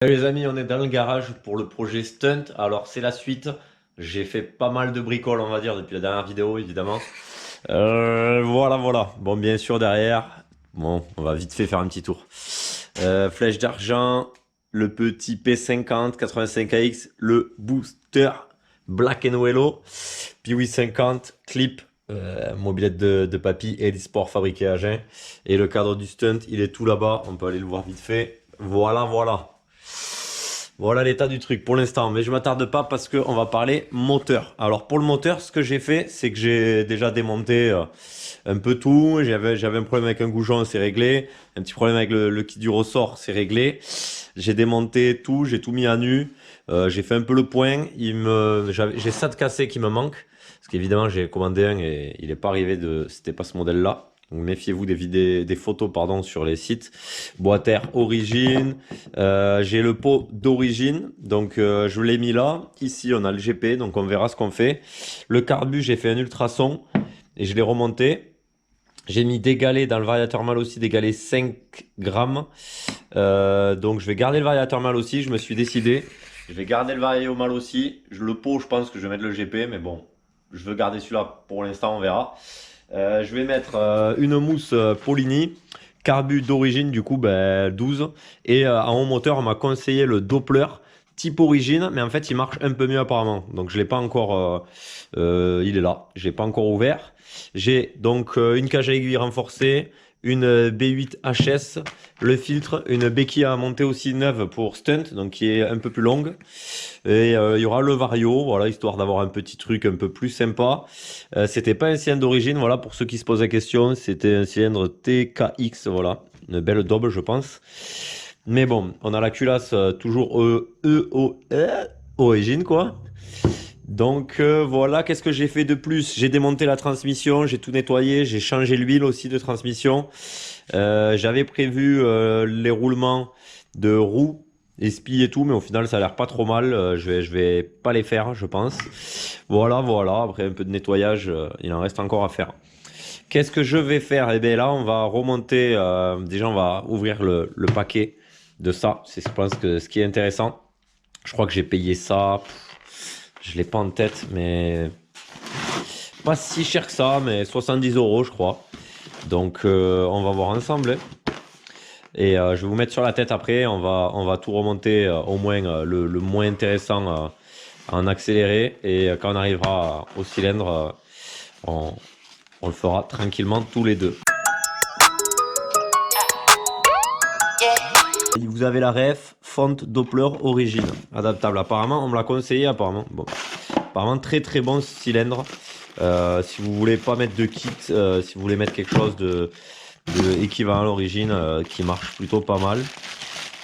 Salut les amis, on est dans le garage pour le projet Stunt. Alors c'est la suite. J'ai fait pas mal de bricoles, on va dire, depuis la dernière vidéo, évidemment. Voilà. Bon, bien sûr, derrière, bon, on va vite fait faire un petit tour. Flèche d'argent, le petit P50 85AX, le booster Black Wello, Piwi 50, clip, mobilette de papy, Elisport fabriqué à Agen. Et le cadre du stunt, il est tout là-bas. On peut aller le voir vite fait. Voilà. Voilà l'état du truc pour l'instant, mais je m'attarde pas parce qu'on va parler moteur. Alors pour le moteur, ce que j'ai fait, c'est que j'ai déjà démonté un peu tout. J'avais un problème avec un goujon, c'est réglé. Un petit problème avec le kit du ressort, c'est réglé. J'ai démonté tout, j'ai tout mis à nu. J'ai fait un peu le point. J'ai ça de cassé qui me manque. Parce qu'évidemment, j'ai commandé un et il n'est pas arrivé c'était pas ce modèle-là. Donc méfiez-vous des photos pardon, sur les sites. Boîte air origine. J'ai le pot d'origine. Donc je l'ai mis là. Ici, on a le GP. Donc on verra ce qu'on fait. Le carbu, j'ai fait un ultrason et je l'ai remonté. J'ai mis des galets dans le variateur mâle aussi, des galets 5 grammes. Donc je vais garder le variateur mâle aussi, je me suis décidé. Je vais garder le variateur mâle aussi. Le pot, je pense que je vais mettre le GP, mais bon, je veux garder celui-là pour l'instant, on verra. Je vais mettre une mousse Polini, carbu d'origine, du coup 12. Et en haut moteur, on m'a conseillé le Doppler type origine, mais en fait il marche un peu mieux apparemment. Donc je l'ai pas encore, il est là, je l'ai pas encore ouvert. J'ai donc une cage à aiguille renforcée, une B8 HS, le filtre, une béquille à monter aussi neuve pour stunt, donc qui est un peu plus longue. Et il y aura le Vario, voilà, histoire d'avoir un petit truc un peu plus sympa. C'était pas un cylindre d'origine, voilà, pour ceux qui se posent la question, c'était un cylindre TKX, voilà, une belle daube, je pense. Mais bon, on a la culasse toujours origine, quoi. Donc voilà, qu'est-ce que j'ai fait de plus? J'ai démonté la transmission, j'ai tout nettoyé, j'ai changé l'huile aussi de transmission. J'avais prévu les roulements de roues, les spies et tout, mais au final ça a l'air pas trop mal. Je vais pas les faire, je pense. Voilà. Après un peu de nettoyage, il en reste encore à faire. Qu'est-ce que je vais faire? Eh bien là, on va remonter. Déjà, on va ouvrir le paquet de ça. C'est, je pense que ce qui est intéressant. Je crois que j'ai payé ça. Je l'ai pas en tête, mais pas si cher que ça, mais 70 € je crois. Donc on va voir ensemble, hein. Et je vais vous mettre sur la tête après. On va tout remonter au moins le moins intéressant en accéléré. Et quand on arrivera au cylindre, on le fera tranquillement tous les deux. Vous avez la ref, fonte Doppler origine, adaptable. Apparemment, on me l'a conseillé apparemment. Bon. Apparemment, très bon cylindre. Si vous voulez pas mettre de kit, si vous voulez mettre quelque chose de équivalent à l'origine qui marche plutôt pas mal.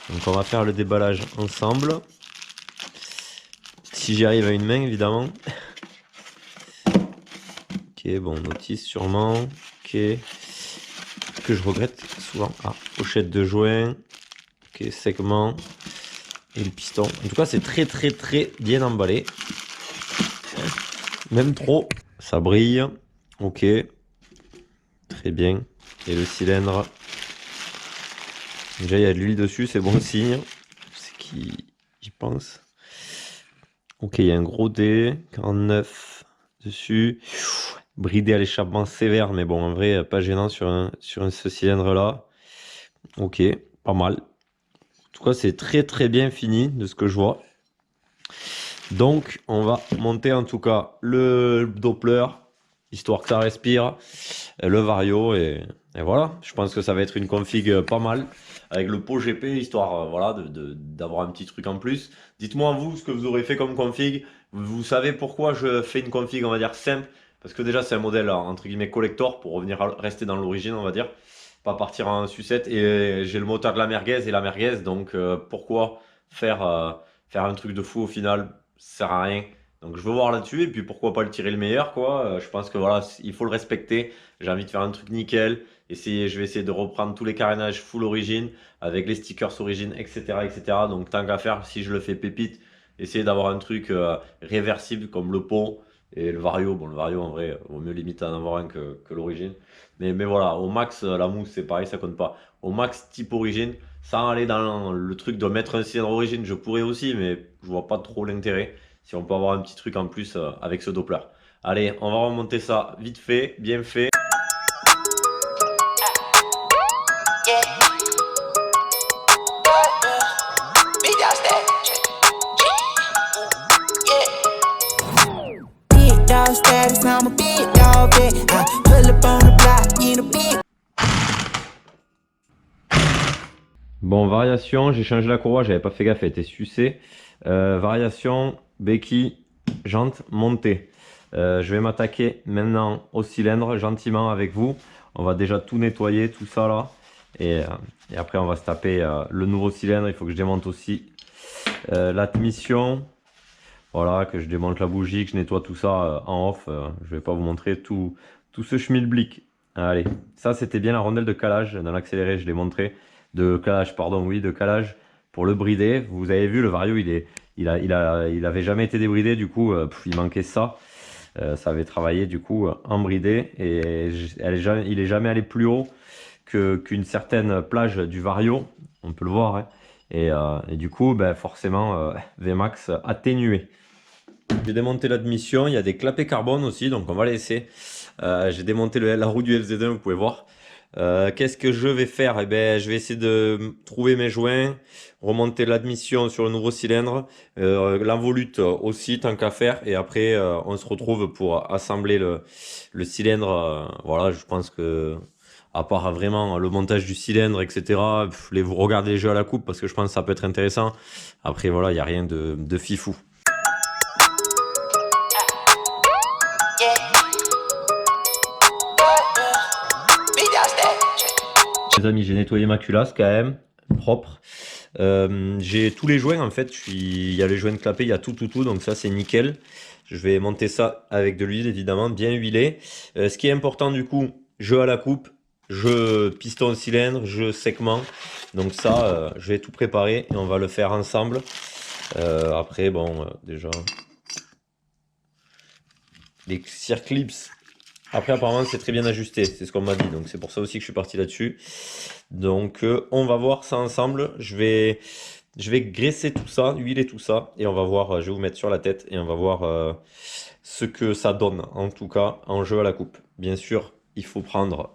Donc on va faire le déballage ensemble. Si j'y arrive à une main, évidemment. Ok, bon, notice sûrement. Ok. Ce que je regrette souvent. Ah, pochette de joint. Ok, segment. Et le piston. En tout cas, c'est très bien emballé. Même trop. Ça brille. Ok. Très bien. Et le cylindre. Déjà, il y a de l'huile dessus, c'est bon signe. C'est qui j'y pense. Ok, il y a un gros D, 49 dessus. Bridé à l'échappement sévère, mais bon, en vrai, pas gênant sur ce cylindre-là. Ok, pas mal. En tout cas, c'est très bien fini de ce que je vois. Donc, on va monter en tout cas le Doppler, histoire que ça respire, le Vario et voilà. Je pense que ça va être une config pas mal avec le pot GP, histoire voilà, d'avoir un petit truc en plus. Dites-moi vous ce que vous aurez fait comme config. Vous savez pourquoi je fais une config, on va dire simple, parce que déjà c'est un modèle entre guillemets collector pour rester dans l'origine, on va dire, pas partir en sucette. Et j'ai le moteur de la merguez et la merguez, donc pourquoi faire un truc de fou au final? Ça sert à rien. Donc je veux voir là-dessus et puis pourquoi pas le tirer le meilleur quoi. Je pense que voilà, il faut le respecter. J'ai envie de faire un truc nickel. Je vais essayer de reprendre tous les carénages full origine avec les stickers origine, etc. Donc tant qu'à faire, si je le fais pépite, essayer d'avoir un truc réversible comme le pot. Et le Vario, bon le Vario en vrai, vaut mieux limite en avoir un que l'origine. Mais voilà, au max, la mousse c'est pareil, ça compte pas. Au max type origine, sans aller dans le truc de mettre un cylindre origine, je pourrais aussi, mais je vois pas trop l'intérêt. Si on peut avoir un petit truc en plus avec ce Doppler. Allez, on va remonter ça vite fait, bien fait. Bon, variation, j'ai changé la courroie, j'avais pas fait gaffe, elle était sucée. Variation, béquille, jante, montée. Je vais m'attaquer maintenant au cylindre gentiment avec vous. On va déjà tout nettoyer, tout ça là. Et après, on va se taper le nouveau cylindre. Il faut que je démonte aussi l'admission. Voilà, que je démonte la bougie, que je nettoie tout ça en off. Je vais pas vous montrer tout ce schmilblick. Allez, ça c'était bien la rondelle de calage. Dans l'accéléré, je l'ai montré. De calage, pardon, oui, de calage pour le brider. Vous avez vu, le Vario, il avait jamais été débridé. Du coup, il manquait ça. Ça avait travaillé du coup en bridé. Et il est jamais allé plus haut qu'une certaine plage du Vario. On peut le voir, hein. Et du coup, ben, forcément, Vmax atténué. J'ai démonté l'admission, il y a des clapets carbone aussi, donc on va laisser. J'ai démonté la roue du FZ1, vous pouvez voir. Qu'est-ce que je vais faire? Eh ben, je vais essayer de trouver mes joints, remonter l'admission sur le nouveau cylindre, l'envolute aussi, tant qu'à faire. Et après, on se retrouve pour assembler le cylindre. Voilà, je pense que, à part vraiment le montage du cylindre, etc., vous regardez les jeux à la coupe parce que je pense que ça peut être intéressant. Après, voilà, il n'y a rien de fifou. Les amis, j'ai nettoyé ma culasse quand même, propre. J'ai tous les joints en fait, il y a les joints de clapet, il y a tout, donc ça c'est nickel. Je vais monter ça avec de l'huile évidemment, bien huilé. Ce qui est important du coup, jeu à la coupe, jeu piston cylindre, jeu segment. Donc ça, je vais tout préparer et on va le faire ensemble. Après, bon, déjà, les circlips. Après, apparemment, c'est très bien ajusté, c'est ce qu'on m'a dit, donc c'est pour ça aussi que je suis parti là-dessus. Donc, on va voir ça ensemble. Je vais graisser tout ça, huiler tout ça, et on va voir, je vais vous mettre sur la tête, et on va voir ce que ça donne, en tout cas, en jeu à la coupe. Bien sûr, il faut prendre,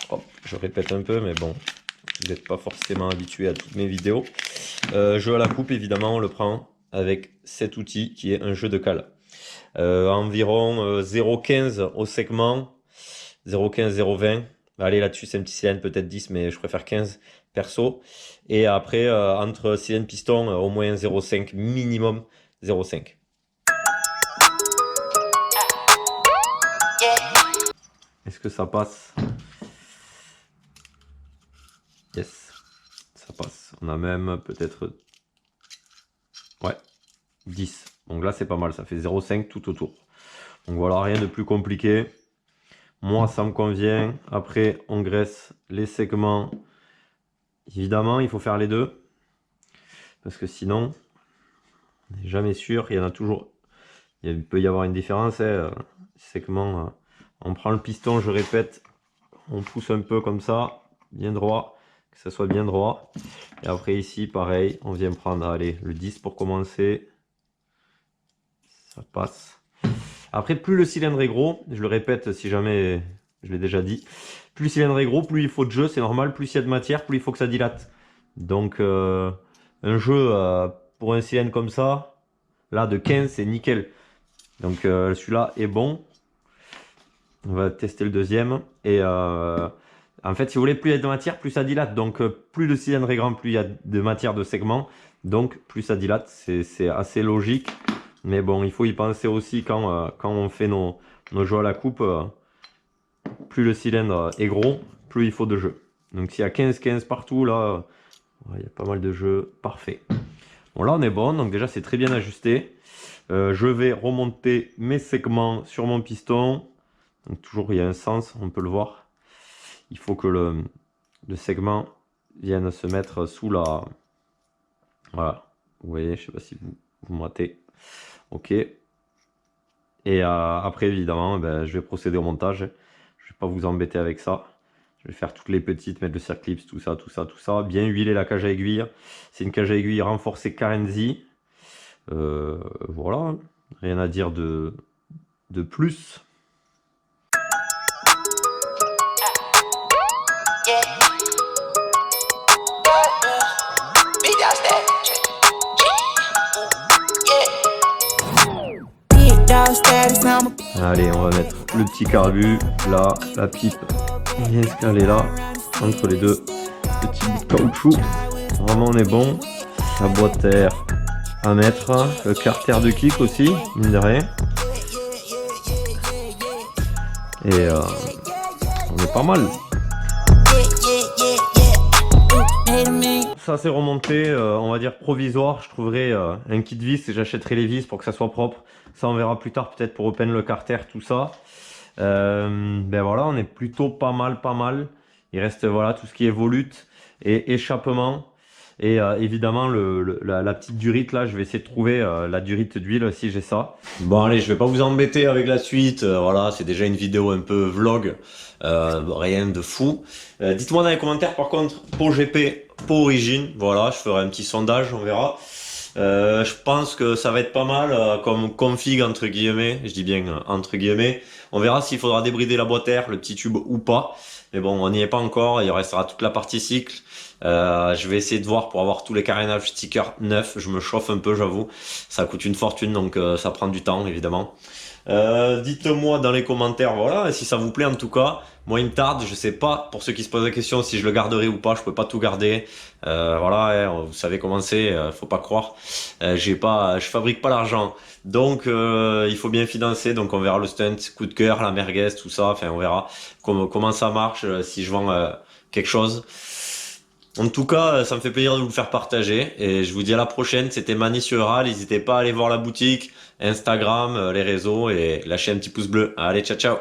hop, je répète un peu, mais bon, vous n'êtes pas forcément habitué à toutes mes vidéos. Jeu à la coupe, évidemment, on le prend avec cet outil qui est un jeu de cale. Environ 0,15 au segment, 0,15, 0,20. Allez, là-dessus, c'est un petit cylindre, peut-être 10, mais je préfère 15 perso. Et après, entre cylindre piston, au moins 0,5, minimum 0,5. Est-ce que ça passe? Yes, ça passe. On a même peut-être... Ouais, 10. Donc là, c'est pas mal, ça fait 0,5 tout autour. Donc voilà, rien de plus compliqué. Moi, ça me convient. Après, on graisse les segments. Évidemment, il faut faire les deux. Parce que sinon, on n'est jamais sûr. Il y en a toujours... Il peut y avoir une différence. Hein. Segment, on prend le piston, je répète. On pousse un peu comme ça, bien droit. Que ça soit bien droit. Et après ici, pareil, on vient prendre, allez, le 10 pour commencer. Ça passe. Après, plus le cylindre est gros, je le répète si jamais je l'ai déjà dit, plus le cylindre est gros, plus il faut de jeu, c'est normal, plus il y a de matière, plus il faut que ça dilate. Donc un jeu pour un cylindre comme ça, là de 15 c'est nickel. Donc celui-là est bon. On va tester le deuxième. Et en fait, si vous voulez, plus il y a de matière, plus ça dilate. Donc plus le cylindre est grand, plus il y a de matière de segment. Donc plus ça dilate, c'est assez logique. Mais bon, il faut y penser aussi quand on fait nos jeux à la coupe. Plus le cylindre est gros, plus il faut de jeux. Donc s'il y a 15-15 partout, là, il y a pas mal de jeux. Parfait. Bon, là, on est bon. Donc déjà, c'est très bien ajusté. Je vais remonter mes segments sur mon piston. Donc toujours, il y a un sens, on peut le voir. Il faut que le segment vienne se mettre sous la... Voilà. Vous voyez, je ne sais pas si vous matez. Ok. Et après, évidemment, ben, je vais procéder au montage. Je vais pas vous embêter avec ça. Je vais faire toutes les petites, mettre le circlips, tout ça, tout ça, tout ça. Bien huiler la cage à aiguille. C'est une cage à aiguille renforcée Karenzi. Voilà, rien à dire de plus. Allez, on va mettre le petit carbu là, la pipe bien escalée là, entre les deux petits bouts de caoutchouc. Vraiment, on est bon. La boîte air à mettre, le carter de kick aussi, mine de rien. Et on est pas mal. Ça c'est remonté, on va dire provisoire. Je trouverai un kit vis et j'achèterai les vis pour que ça soit propre. Ça on verra plus tard peut-être pour repeindre le carter, tout ça. Ben voilà, on est plutôt pas mal. Il reste voilà tout ce qui est volute et échappement. Et évidemment la petite durite là, je vais essayer de trouver la durite d'huile si j'ai ça. Bon allez, je vais pas vous embêter avec la suite. Voilà, c'est déjà une vidéo un peu vlog, rien de fou. Dites-moi dans les commentaires par contre, pour GP, pour origine, voilà, je ferai un petit sondage, on verra. Je pense que ça va être pas mal comme config entre guillemets, je dis bien entre guillemets. On verra s'il faudra débrider la boîte air, le petit tube ou pas. Mais bon, on n'y est pas encore, il restera toute la partie cycle. Je vais essayer de voir pour avoir tous les carénages stickers neufs. Je me chauffe un peu, j'avoue. Ça coûte une fortune, donc ça prend du temps, évidemment. Dites-moi dans les commentaires, voilà, si ça vous plaît en tout cas. Moi, il me tarde, je sais pas, pour ceux qui se posent la question, si je le garderai ou pas, je peux pas tout garder. Voilà, hein, vous savez comment c'est, faut pas croire. Je fabrique pas l'argent. Donc, il faut bien financer, donc on verra le stunt, coup de cœur, la merguez, tout ça, enfin, on verra comment ça marche, si je vends quelque chose. En tout cas, ça me fait plaisir de vous le faire partager et je vous dis à la prochaine. C'était Mani sur Ural. N'hésitez pas à aller voir la boutique, Instagram, les réseaux et lâcher un petit pouce bleu. Allez, ciao, ciao!